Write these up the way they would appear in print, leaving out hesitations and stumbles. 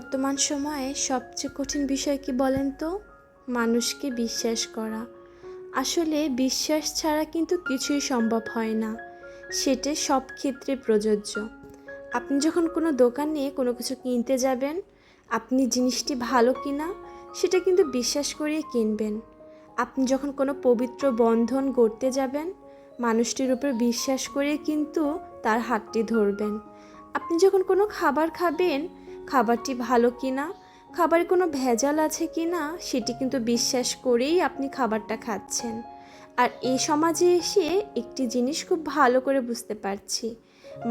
বর্তমান সময়ে সবচেয়ে কঠিন বিষয় কি বলেন তো? মানুষকে বিশ্বাস করা। আসলে বিশ্বাস ছাড়া কিন্তু কিছুই সম্ভব হয় না। সেটা সব ক্ষেত্রে প্রযোজ্য। আপনি যখন কোনো দোকানে কোনো কিছু কিনতে যাবেন, আপনি জিনিসটি ভালো কিনা সেটা কিন্তু বিশ্বাস করিয়ে কিনবেন। আপনি যখন কোনো পবিত্র বন্ধন গড়তে যাবেন, মানুষটির উপর বিশ্বাস করে কিন্তু তার হাতটি ধরবেন। আপনি যখন কোনো খাবার খাবেন, খাবারটি ভালো কিনা, খাবারে কোনো ভেজাল আছে কিনা সেটি কিন্তু বিশ্বাস করেই আপনি খাবারটা খাচ্ছেন। আর এই সমাজে এসে একটি জিনিস খুব ভালো করে বুঝতে পারছি,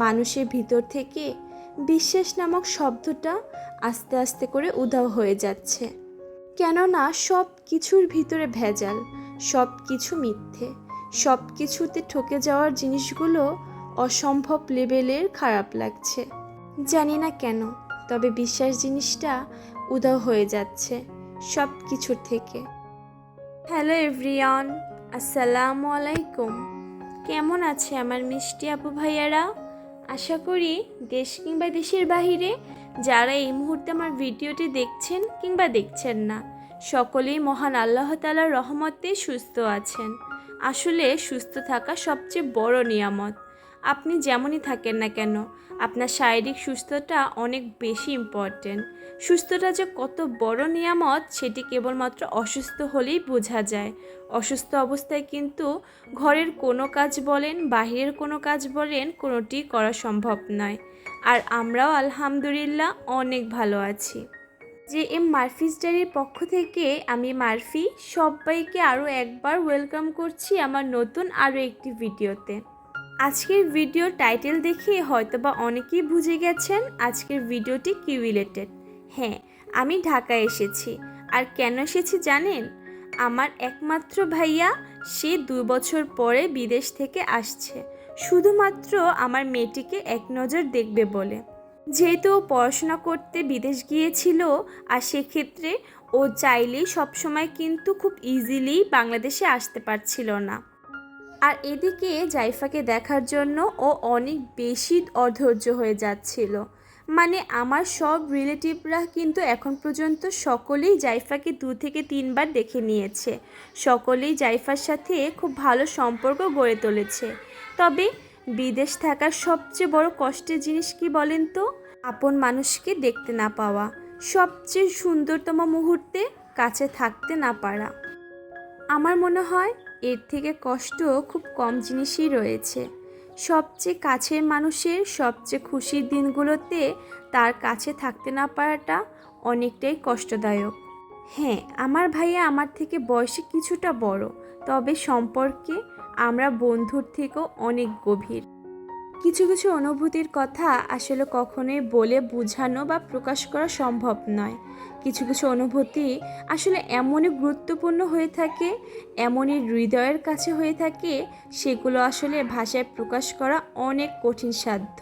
মানুষের ভিতর থেকে বিশ্বাস নামক শব্দটা আস্তে আস্তে করে উধাও হয়ে যাচ্ছে। কেননা সব কিছুর ভিতরে ভেজাল, সব কিছু মিথ্যে, সব কিছুতে ঠকে যাওয়ার জিনিসগুলো অসম্ভব লেভেলের খারাপ লাগছে। জানি না কেন, তবে বিশ্বাস জিনিসটা উধাও হয়ে যাচ্ছে সব কিছুর থেকে। হ্যালো এভরিওয়ান, আসসালামু আলাইকুম। কেমন আছে আমার মিষ্টি আপু ভাইয়ারা? আশা করি দেশ কিংবা দেশের বাহিরে যারা এই মুহূর্তে আমার ভিডিওটি দেখছেন কিংবা দেখছেন না, সকলেই মহান আল্লাহ তাআলার রহমতে সুস্থ আছেন। আসলে সুস্থ থাকা সবচেয়ে বড় নিয়ামত। আপনি যেমনই থাকেন না কেন, আপনার শারীরিক সুস্থতা অনেক বেশি ইম্পর্টেন্ট। সুস্থতা যে কত বড় নিয়ামত সেটি কেবলমাত্র অসুস্থ হলেই বোঝা যায়। অসুস্থ অবস্থায় কিন্তু ঘরের কোনো কাজ বলেন, বাহিরের কোনো কাজ বলেন, কোনোটি করা সম্ভব নয়। আর আমরাও আলহামদুলিল্লাহ অনেক ভালো আছি। যে এম মারফিস ডায়েরির পক্ষ থেকে আমি মারফি সবাইকে আরও একবার ওয়েলকাম করছি আমার নতুন আরও একটি ভিডিওতে। আজকের ভিডিও টাইটেল দেখে হয়তোবা অনেকেই বুঝে গেছেন আজকের ভিডিওটি কি রিলেটেড। হ্যাঁ, আমি ঢাকায় এসেছি। আর কেন এসেছি জানেন? আমার একমাত্র ভাইয়া, সে 2 বছর পরে বিদেশ থেকে আসছে, শুধুমাত্র আমার মেয়েটিকে এক নজর দেখবে বলে। যেহেতু ও পড়াশোনা করতে বিদেশ গিয়েছিল, আর সেক্ষেত্রে ও চাইলেই সবসময় কিন্তু খুব ইজিলি বাংলাদেশে আসতে পারছিল না। আর এদিকে জাইফাকে দেখার জন্য ও অনেক বেশি অধৈর্য হয়ে যাচ্ছিল। মানে আমার সব রিলেটিভরা কিন্তু এখন পর্যন্ত সকলেই জাইফাকে 2 থেকে 3 বার দেখে নিয়েছে। সকলেই জাইফার সাথে খুব ভালো সম্পর্ক গড়ে তুলেছে। তবে বিদেশ থাকার সবচেয়ে বড় কষ্টের জিনিস কি বলেন তো? আপন মানুষকে দেখতে না পাওয়া, সবচেয়ে সুন্দরতম মুহূর্তে কাছে থাকতে না পারা। আমার মনে হয় এর থেকে কষ্ট খুব কম জিনিসই রয়েছে। সবচেয়ে কাছের মানুষের সবচেয়ে খুশির দিনগুলোতে তার কাছে থাকতে না পারাটা অনেকটাই কষ্টদায়ক। হ্যাঁ, আমার ভাইয়া আমার থেকে বয়সে কিছুটা বড়, তবে সম্পর্কে আমরা বন্ধুর থেকেও অনেক গভীর। কিছু কিছু অনুভূতির কথা আসলে কখনোই বলে বোঝানো বা প্রকাশ করা সম্ভব নয়। কিছু কিছু অনুভূতি আসলে এমনই গুরুত্বপূর্ণ হয়ে থাকে, এমনই হৃদয়ের কাছে হয়ে থাকে, সেগুলো আসলে ভাষায় প্রকাশ করা অনেক কঠিন সাধ্য।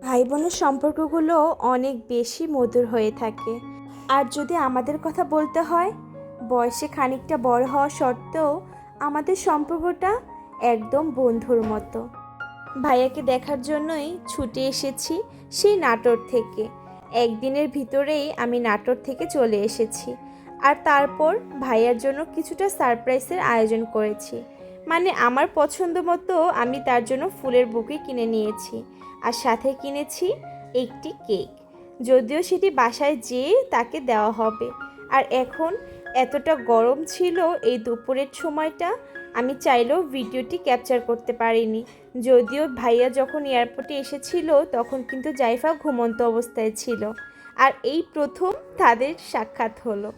ভাই বোনের সম্পর্কগুলো অনেক বেশি মধুর হয়ে থাকে। আর যদি আমাদের কথা বলতে হয়, বয়সে খানিকটা বড় হওয়া সত্ত্বেও আমাদের সম্পর্কটা একদম বন্ধুর মতো। ভাইয়াকে দেখার জন্যই ছুটে এসেছি সেই নাটোর থেকে। একদিনের ভিতরেই আমি নাটোর থেকে চলে এসেছি। আর তারপর ভাইয়ার জন্য কিছুটা সারপ্রাইজের আয়োজন করেছি। মানে আমার পছন্দ মতো আমি তার জন্য ফুলের বুকে কিনে নিয়েছি, আর সাথে কিনেছি একটি কেক। যদিও সেটি বাসায় যেয়ে তাকে দেওয়া হবে। আর এখন এতটা গরম ছিল এই দুপুরের সময়টা, আমি চাইলেও ভিডিওটি ক্যাপচার করতে পারিনি। যদিও ভাইয়া যখন এয়ারপোর্টে এসেছিল তখন কিন্তু জাইফা ঘুমন্ত অবস্থায় ছিল। আর এই প্রথম তাদের সাক্ষাৎ হলো।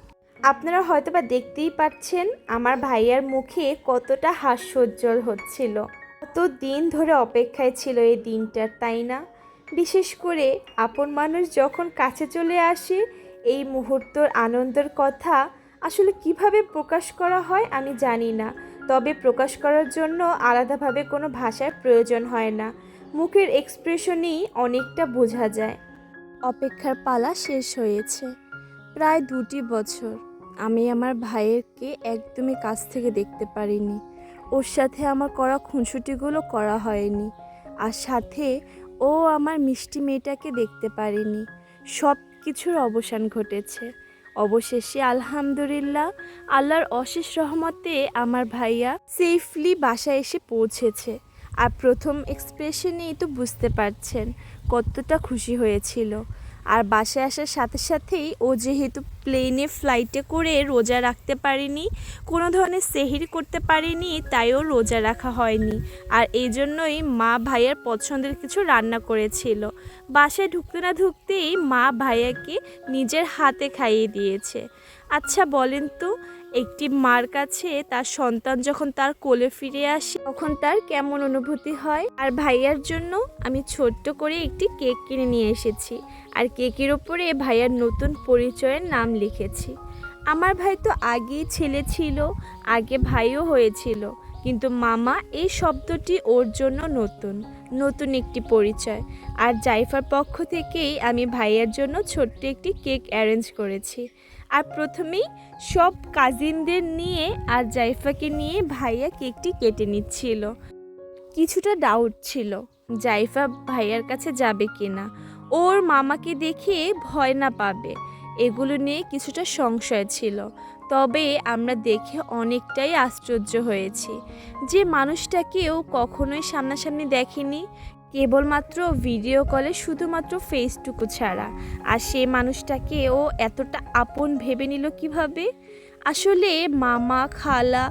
আপনারা হয়তোবা দেখতেই পাচ্ছেন আমার ভাইয়ার মুখে কতটা হাস্যোজ্জ্বল হচ্ছিল। কত দিন ধরে অপেক্ষায় ছিল এই দিনটার, তাই না? বিশেষ করে আপন মানুষ যখন কাছে চলে আসে, এই মুহূর্তের আনন্দের কথা আসলে কিভাবে প্রকাশ করা হয় আমি জানি না। তবে প্রকাশ করার জন্য আলাদাভাবে কোনো ভাষার প্রয়োজন হয় না, মুখের এক্সপ্রেশনেই অনেকটা বোঝা যায়। অপেক্ষার পালা শেষ হয়েছে। প্রায় 2টি বছর আমি আমার ভাইয়েরকে একদমই কাছ থেকে দেখতে পারিনি। ওর সাথে আমার করা খুনসুটিগুলো করা হয়নি। আর সাথে ও আমার মিষ্টি মেয়েটাকে দেখতে পারিনি। সব কিছুর অবসান ঘটেছে। অবশেষে আলহামদুলিল্লাহ আল্লাহর অশেষ রহমতে আমার ভাইয়া সেফলি বাসায় এসে পৌঁছেছে। আর প্রথম এক্সপ্রেশনেই তো বুঝতে পারছেন কতটা খুশি হয়েছিল। আর বাসায় আসার সাথে সাথেই ও যেহেতু প্লেনে ফ্লাইটে করে রোজা রাখতে পারেনি, কোনো ধরনের সেহরি করতে পারেনি, তাইও রোজা রাখা হয়নি। আর এই জন্যই মা ভাইয়ার পছন্দের কিছু রান্না করেছিল। বাসায় ঢুকতে না ঢুকতেই মা ভাইয়াকে নিজের হাতে খাইয়ে দিয়েছে। আচ্ছা বলেন তো, একটি মার কাছে তার সন্তান যখন তার কোলে ফিরে আসে তখন তার কেমন অনুভূতি হয়। আর ভাইয়ার জন্য আমি ছোট্ট করে একটি কেক কিনে নিয়ে এসেছি। আর কেকের ওপরে ভাইয়ার নতুন পরিচয়ের নাম লিখেছি। আমার ভাই তো আগেই ছেলে ছিল, আগে ভাইও হয়েছিল, কিন্তু মামা এই শব্দটি ওর জন্য নতুন একটি পরিচয়। আর জাইফার পক্ষ থেকেই আমি ভাইয়ার জন্য ছোট্ট একটি কেক অ্যারেঞ্জ করেছি। আর প্রথমেই সব কাজিনদের নিয়ে আর জাইফাকে নিয়ে ভাইয়া কেকটি কেটে নিচ্ছিল। কিছুটা ডাউট ছিল জাইফা ভাইয়ার কাছে যাবে কিনা, ওর মামাকে দেখে ভয় না পাবে, এগুলো নিয়ে কিছুটা সংশয় ছিল। তবে আমরা দেখে অনেকটাই আশ্চর্য হয়েছি যে মানুষটাকেও কখনোই সামনাসামনি দেখেনি, কেবলমাত্র ভিডিও কলে শুধুমাত্র ফেসটুকু ছাড়া। আর সে মানুষটাকে ও এতটা আপন ভেবে নিল কিভাবে? আসলে মামা খালা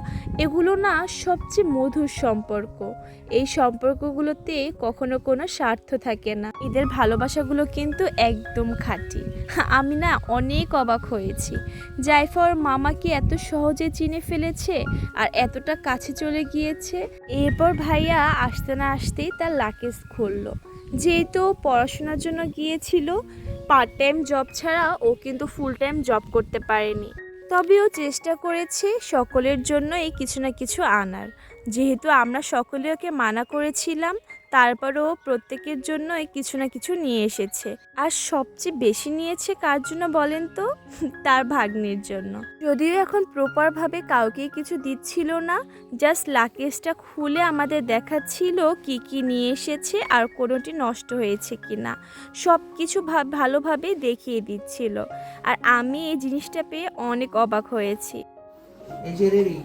এগুলো না সবচেয়ে মধুর সম্পর্ক। এই সম্পর্কগুলোতে কখনো কোনো স্বার্থ থাকে না। এদের ভালোবাসাগুলো কিন্তু একদম খাঁটি। আমি না অনেক অবাক হয়েছি জাইফা ওর মামাকে এত সহজে চিনে ফেলেছে আর এতটা কাছে চলে গিয়েছে। এরপর ভাইয়া আসতে না আসতেই তার লাকেজ খুললো। যেহেতু পড়াশোনার জন্য গিয়েছিল, পার্ট টাইম জব ছাড়া ও কিন্তু ফুল টাইম জব করতে পারেনি। তবে ও চেষ্টা করেছে সকলের জন্যই কিছু না কিছু আনার। যেহেতু আমরা সকলে ওকে মানা করেছিলাম, তারপরেও প্রত্যেকের জন্যই কিছু না কিছু নিয়ে এসেছে। আর সবচেয়ে বেশি নিয়েছে কার জন্য বলেন তো? তার ভাগ্নির জন্য। যদিও এখন প্রপারভাবে কাউকেই কিছু দিচ্ছিল না, জাস্ট লাকেজটা খুলে আমাদের দেখাচ্ছিল কি কি নিয়ে এসেছে আর কোনোটি নষ্ট হয়েছে কিনা। সব কিছু ভালোভাবে দেখিয়ে দিচ্ছিল। আর আমি এই জিনিসটা পেয়ে অনেক অবাক হয়েছি। এই যে রেডি।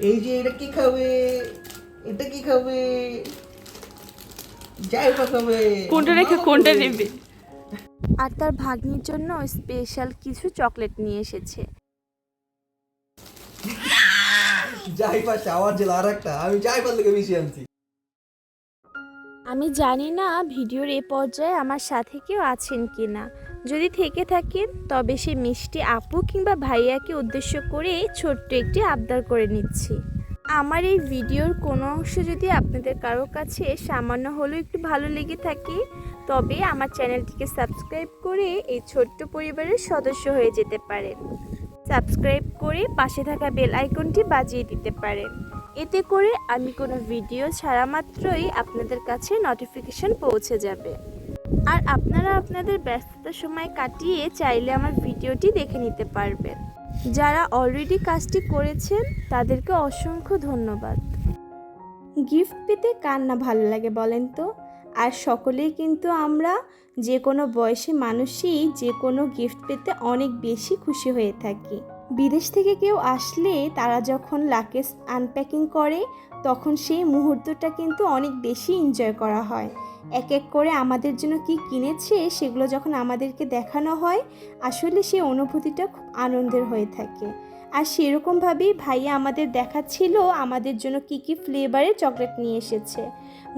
এই যে এটা কি খাবে? এটা কি খাবে? জাইফা খাবে। কোনটা রেখে কোনটা নেবে? আর তার ভাগ্নির জন্য স্পেশাল কিছু চকলেট নিয়ে এসেছে। জাইফা শাওয়ার জেল আর একটা, আমি জাইফার থেকে বেশি আনছি। আমি জানি না ভিডিওর এ পর্যায়ে আমার সাথে কেউ আছেন কি না। যদি থেকে থাকেন তবে সে মিষ্টি আপু কিংবা ভাইয়াকে উদ্দেশ্য করে ছোট্ট একটি আবদার করে নিচ্ছি। আমার এই ভিডিওর কোনো অংশ যদি আপনাদের কারো কাছে সামান্য হলেও একটু ভালো লেগে থাকে, তবে আমার চ্যানেলটিকে সাবস্ক্রাইব করে এই ছোট্ট পরিবারের সদস্য হয়ে যেতে পারেন। সাবস্ক্রাইব করে পাশে থাকা বেল আইকনটি বাজিয়ে দিতে পারেন। এতে করে আমি কোনো ভিডিও ছাড়া মাত্রই আপনাদের কাছে নোটিফিকেশন পৌঁছে যাবে। আর আপনারা আপনাদের ব্যস্ততার সময় কাটিয়ে চাইলে আমার ভিডিওটি দেখে নিতে পারবেন। যারা অলরেডি কাজটি করেছেন তাদেরকে অসংখ্য ধন্যবাদ। গিফট পেতে কার না ভালো লাগে বলেন তো? আর সকলেই কিন্তু আমরা যে কোনো বয়সী মানুষই যে কোনো গিফট পেতে অনেক বেশি খুশি হয়ে থাকি। বিদেশ থেকে কেউ আসলে তারা যখন লাকেজ আনপ্যাকিং করে তখন সেই মুহূর্তটা কিন্তু অনেক বেশি এনজয় করা হয়। এক এক করে আমাদের জন্য কি কিনেছে সেগুলো যখন আমাদেরকে দেখানো হয়, আসলে সেই অনুভূতিটা খুব আনন্দের হয়ে থাকে। আর সেরকমভাবেই ভাইয়া আমাদের দেখাচ্ছিল আমাদের জন্য কি কি ফ্লেভারের চকলেট নিয়ে এসেছে।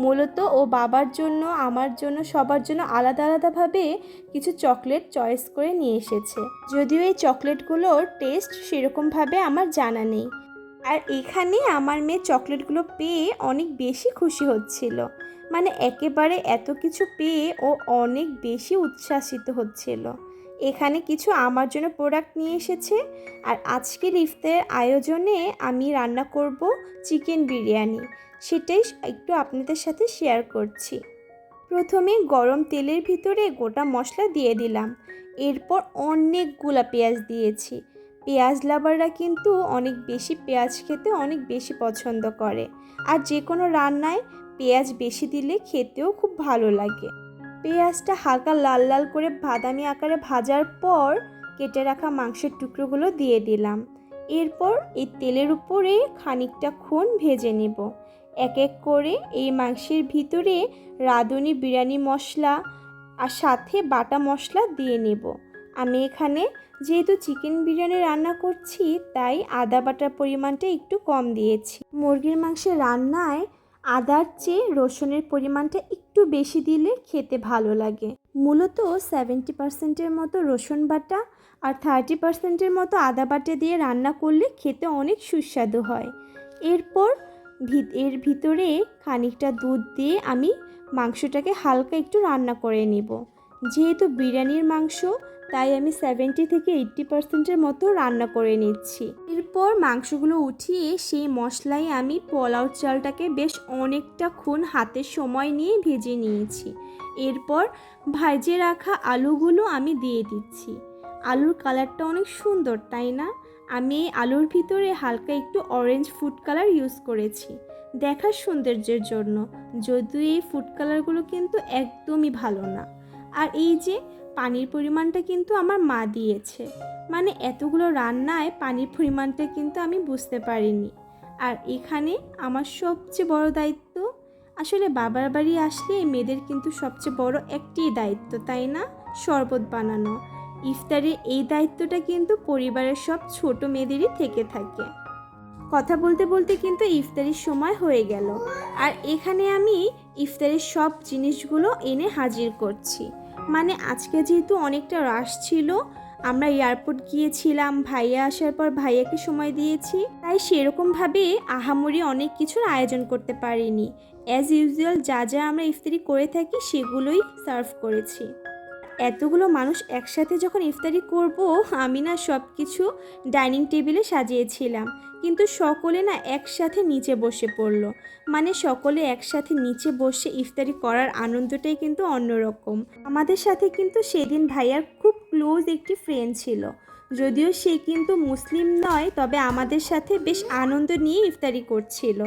মূলত ও বাবার জন্য, আমার জন্য, সবার জন্য আলাদা আলাদাভাবে কিছু চকলেট চয়েস করে নিয়ে এসেছে। যদিও এই চকলেটগুলোর টেস্ট সেরকমভাবে আমার জানা নেই। আর এখানে আমার মেয়ে চকলেটগুলো পেয়ে অনেক বেশি খুশি হচ্ছিল। মানে একেবারে এত কিছু পেয়ে ও অনেক বেশি উচ্ছ্বাসিত হচ্ছিল। এখানে কিছু আমার জন্য প্রোডাক্ট নিয়ে এসেছে। আর আজকের ইফতারের আয়োজনে আমি রান্না করব চিকেন বিরিয়ানি, সেটাই একটু আপনাদের সাথে শেয়ার করছি। প্রথমে গরম তেলের ভিতরে গোটা মশলা দিয়ে দিলাম। এরপর অনেকগুলা পেঁয়াজ দিয়েছি। পেঁয়াজ লাভাররা কিন্তু অনেক বেশি পেঁয়াজ খেতে অনেক বেশি পছন্দ করে, আর যে কোনো রান্নায় পেঁয়াজ বেশি দিলে খেতেও খুব ভালো লাগে। পেঁয়াজটা হালকা লাল লাল করে বাদামি আকারে ভাজার পর কেটে রাখা মাংসের টুকরোগুলো দিয়ে দিলাম। এরপর এই তেলের উপরে খানিকটাক্ষণ ভেজে নেব। এক এক করে এই মাংসের ভিতরে রাঁধুনি বিরিয়ানি মশলা আর সাথে বাটা মশলা দিয়ে নেব। আমি এখানে যেহেতু চিকেন বিরিয়ানি রান্না করছি তাই আদা বাটার পরিমাণটা একটু কম দিয়েছি। মুরগির মাংসের রান্নায় আদার চেয়ে রসুনের পরিমাণটা একটু বেশি দিলে খেতে ভালো লাগে। মূলত 70% মতো রসুন বাটা আর 30% মতো আদা বাটা দিয়ে রান্না করলে খেতে অনেক সুস্বাদু হয়। এরপর এর ভিতরে খানিকটা দুধ দিয়ে আমি মাংসটাকে হালকা একটু রান্না করে নিব। যেহেতু বিরিয়ানির মাংস তাই আমি 70 থেকে 80% মতো রান্না করে নিচ্ছি। এরপর মাংসগুলো উঠিয়ে সেই মশলায় আমি পোলাও চালটাকে বেশ অনেকটাক্ষণ হাতে সময় নিয়ে ভেজে নিয়েছি। এরপর ভাজে রাখা আলুগুলো আমি দিয়ে দিচ্ছি। আলুর কালারটা অনেক সুন্দর, তাই না? আমি এই আলুর ভিতরে হালকা একটু অরেঞ্জ ফুড কালার ইউজ করেছি দেখার সৌন্দর্যের জন্য, যদিও এই ফুড কালারগুলো কিন্তু একদমই ভালো না। আর এই যে পানির পরিমাণটা কিন্তু আমার মা দিয়েছে, মানে এতগুলো রান্নায় পানির পরিমাণটা কিন্তু আমি বুঝতে পারিনি। আর এখানে আমার সবচেয়ে বড় দায়িত্ব, আসলে বাবার বাড়ি আসলে মেয়েদের কিন্তু সবচেয়ে বড় একটি দায়িত্ব, তাই না? শরবত বানানো। ইফতারে এই দায়িত্বটা কিন্তু পরিবারের সব ছোট মেয়েদেরই থেকে থাকে। কথা বলতে বলতে কিন্তু ইফতারির সময় হয়ে গেল, আর এখানে আমি ইফতারের সব জিনিসগুলো এনে হাজির করছি। মানে আজকে যেহেতু অনেকটা রাশ ছিল, আমরা এয়ারপোর্ট গিয়েছিলাম, ভাইয়া আসার পর ভাইয়াকে সময় দিয়েছি, তাই সেরকমভাবে আহামরি অনেক কিছুর আয়োজন করতে পারিনি। অ্যাজ ইউজুয়াল যা যা আমরা ইফতারি করে থাকি সেগুলোই সার্ভ করেছি। এতগুলো মানুষ একসাথে যখন ইফতারি করব, আমি না সব কিছু ডাইনিং টেবিলে সাজিয়েছিলাম, কিন্তু সকলে না একসাথে নিচে বসে পড়লো। মানে সকলে একসাথে নিচে বসে ইফতারি করার আনন্দটাই কিন্তু অন্যরকম। আমাদের সাথে কিন্তু সেদিন ভাইয়ার খুব ক্লোজ একটি ফ্রেন্ড ছিল, যদিও সে কিন্তু মুসলিম নয়, তবে আমাদের সাথে বেশ আনন্দ নিয়ে ইফতারি করছিল।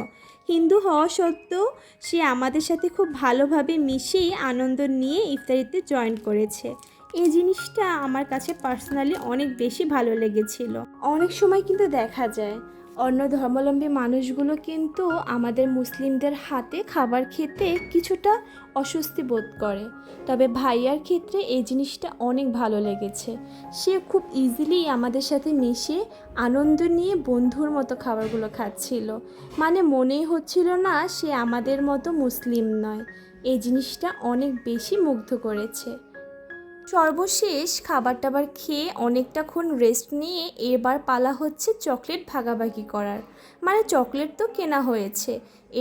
হিন্দু হওয়া সত্ত্বেও সে আমাদের সাথে খুব ভালোভাবে মিশেই আনন্দ নিয়ে ইফতারিতে জয়েন করেছে। এই জিনিসটা আমার কাছে পার্সোনালি অনেক বেশি ভালো লেগেছিল। অনেক সময় কিন্তু দেখা যায় অন্য ধর্মাবলম্বী মানুষগুলো কিন্তু আমাদের মুসলিমদের হাতে খাবার খেতে কিছুটা অস্বস্তি বোধ করে, তবে ভাইয়ার ক্ষেত্রে এই জিনিসটা অনেক ভালো লেগেছে। সে খুব ইজিলি আমাদের সাথে মিশে আনন্দ নিয়ে বন্ধুর মতো খাবারগুলো খাচ্ছিল, মানে মনেই হচ্ছিল না সে আমাদের মতো মুসলিম নয়। এই জিনিসটা অনেক বেশি মুগ্ধ করেছে। সর্বশেষ খাবার টাবার খেয়ে অনেকটাক্ষণ রেস্ট নিয়ে এবার পালা হচ্ছে চকলেট ভাগাভাগি করার। মানে চকলেট তো কেনা হয়েছে,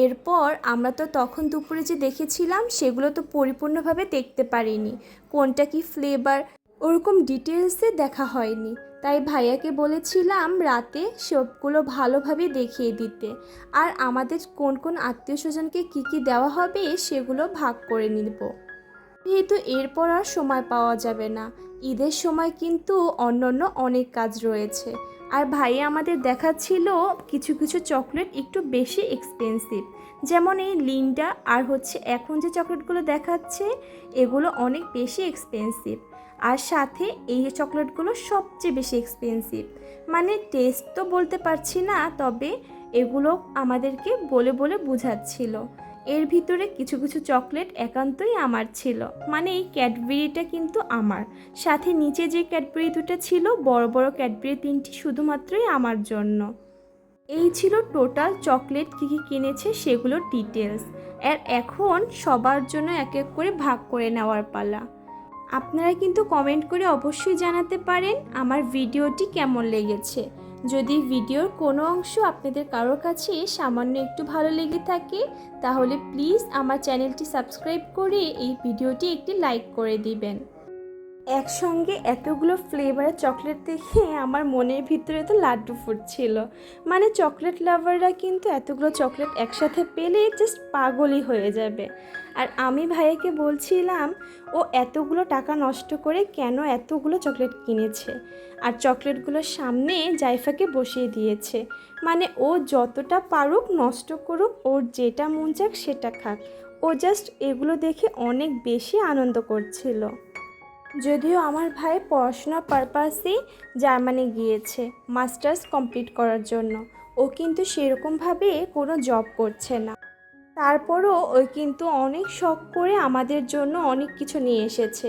এরপর আমরা তো তখন দুপুরে যে দেখেছিলাম সেগুলো তো পরিপূর্ণভাবে দেখতে পারিনি, কোনটা কি ফ্লেভার ওরকম ডিটেলসে দেখা হয়নি। তাই ভাইয়াকে বলেছিলাম রাতে সবগুলো ভালোভাবে দেখিয়ে দিতে, আর আমাদের কোন কোন আত্মীয় স্বজনকে কী কী দেওয়া হবে সেগুলো ভাগ করে নিব। যেহেতু এরপর আর সময় পাওয়া যাবে না, ঈদের সময় কিন্তু অন্যান্য অনেক কাজ রয়েছে। আর ভাইয়া আমাদের দেখাচ্ছিল কিছু কিছু চকলেট একটু বেশি এক্সপেন্সিভ, যেমন এই লিন্ডা আর হচ্ছে এখন যে চকলেটগুলো দেখাচ্ছে এগুলো অনেক বেশি এক্সপেন্সিভ, আর সাথে এই চকলেটগুলো সবচেয়ে বেশি এক্সপেন্সিভ। মানে টেস্ট তো বলতে পারছি না, তবে এগুলো আমাদেরকে বলে বলে বোঝাচ্ছিল। এর ভিতরে কিছু কিছু চকলেট একান্তই আমার ছিল, মানে এই ক্যাডবেরিটা কিন্তু আমার, সাথে নিচে যে ক্যাডবেরি দুটো ছিল বড় বড় ক্যাডবেরি তিনটি শুধুমাত্রই আমার জন্য। এই ছিল টোটাল চকলেট কী কী কিনেছে সেগুলোর ডিটেলস। আর এখন সবার জন্য এক এক করে ভাগ করে নেওয়ার পালা। আপনারা কিন্তু কমেন্ট করে অবশ্যই জানাতে পারেন আমার ভিডিওটি কেমন লেগেছে। যদি ভিডিওর কোনো অংশ আপনাদের কারোর কাছে সামান্য একটু ভালো লেগে থাকে তাহলে প্লিজ আমার চ্যানেলটি সাবস্ক্রাইব করে এই ভিডিওটি একটি লাইক করে দিবেন। একসঙ্গে এতগুলো ফ্লেভারের চকলেট দেখে আমার মনের ভিতরে তো লাড্ডু ফুটছিল। মানে চকলেট লাভাররা কিন্তু এতগুলো চকলেট একসাথে পেলে জাস্ট পাগলই হয়ে যাবে। আর আমি ভাইয়াকে বলছিলাম ও এতগুলো টাকা নষ্ট করে কেন এতগুলো চকলেট কিনেছে, আর চকলেটগুলোর সামনে জাইফাকে বসিয়ে দিয়েছে। মানে ও যতটা পারুক নষ্ট করুক, ওর যেটা মন চাক সেটা খাক, ও জাস্ট এগুলো দেখে অনেক বেশি আনন্দ করছিল। যদিও আমার ভাই পড়াশোনার পারপাসেই জার্মানি গিয়েছে মাস্টার্স কমপ্লিট করার জন্য, ও কিন্তু সেরকমভাবে কোনো জব করছে না। তারপরও ওই কিন্তু অনেক শখ করে আমাদের জন্য অনেক কিছু নিয়ে এসেছে।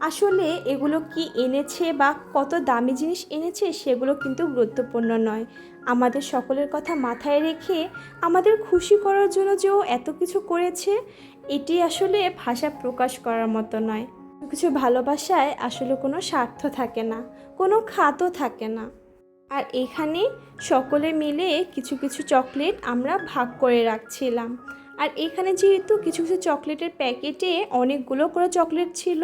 আসলে এগুলো কি এনেছে বা কত দামি জিনিস এনেছে সেগুলো কিন্তু গুরুত্বপূর্ণ নয়। আমাদের সকলের কথা মাথায় রেখে আমাদের খুশি করার জন্য যে ও এত কিছু করেছে, এটি আসলে ভাষা প্রকাশ করার মতো নয়। কিছু ভালোবাসায় আসলে কোনো স্বার্থ থাকে না, কোনো খাতও থাকে না। আর এখানে সকলে মিলে কিছু কিছু চকলেট আমরা ভাগ করে রাখছিলাম। আর এখানে যেহেতু কিছু কিছু চকলেটের প্যাকেটে অনেকগুলো করে চকলেট ছিল,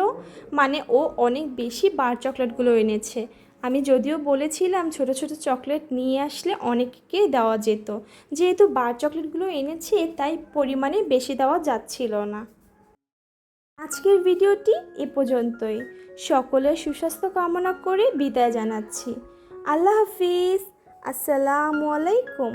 মানে ও অনেক বেশি বার চকলেটগুলো এনেছে। আমি যদিও বলেছিলাম ছোট ছোট চকলেট নিয়ে আসলে অনেককে দেওয়া যেত, যেহেতু বার চকলেটগুলো এনেছে তাই পরিমাণে বেশি দেওয়া যাচ্ছিল না। আজকের ভিডিওটি এ পর্যন্তই। সকলের সুস্বাস্থ্য কামনা করে বিদায় জানাচ্ছি। আল্লাহ হাফিজ। আসসালামু আলাইকুম।